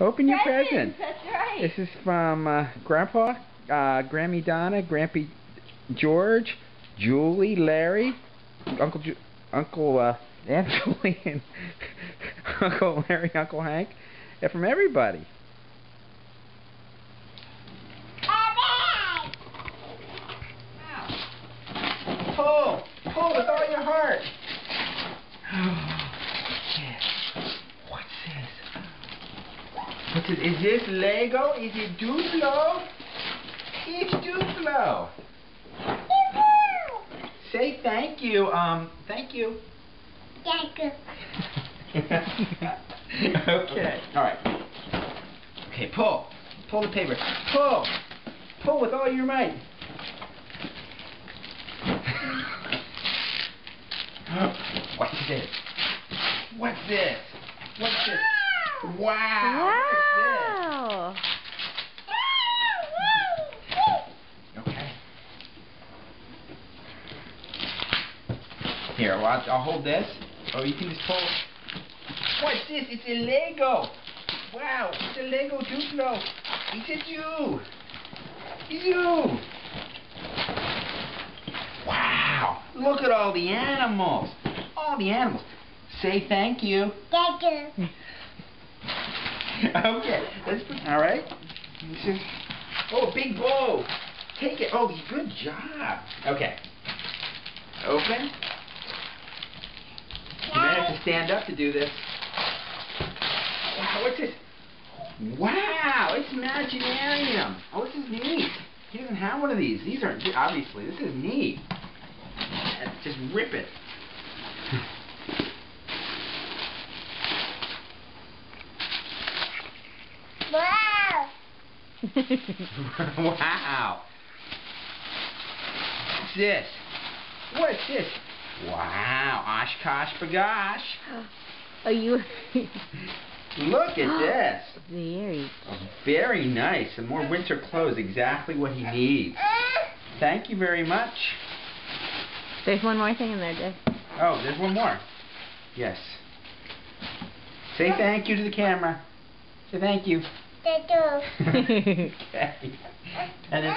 Open your present. That's right. This is from Grandpa, Grammy Donna, Grampy George, Julie, Larry, Uncle Aunt Julie, and Uncle Larry, Uncle Hank, and from everybody. Pull with all your heart. What's this? Is this Lego? Is it Duplo? It's Duplo. Say thank you. Thank you. Thank you. Okay. All right. Okay, pull. Pull the paper. Pull. Pull with all your might. What's this? What's this? What's this? Wow. Wow. Okay. Here, watch. I'll hold this. Oh, you can just pull. What's this? It's a Lego. Wow, it's a Lego Duplo. It's a zoo. Zoo. Wow. Look at all the animals. All the animals. Say thank you. Thank you. Okay. All right. Oh, big bow. Take it. Oh, good job. Okay. Open. You might have to stand up to do this. Wow, what's this? Wow, it's Imaginarium. Oh, this is neat. He doesn't have one of these. These are, obviously, this is neat. Just rip it. Wow. Wow. What's this? What's this? Wow, Oshkosh Bagosh. Oh, you. Look at this. Very. Very nice. Some more winter clothes, exactly what he needs. Thank you very much. There's one more thing in there, Dave. Oh, there's one more. Yes. Say thank you to the camera. Say thank you. Thank you. Okay. And then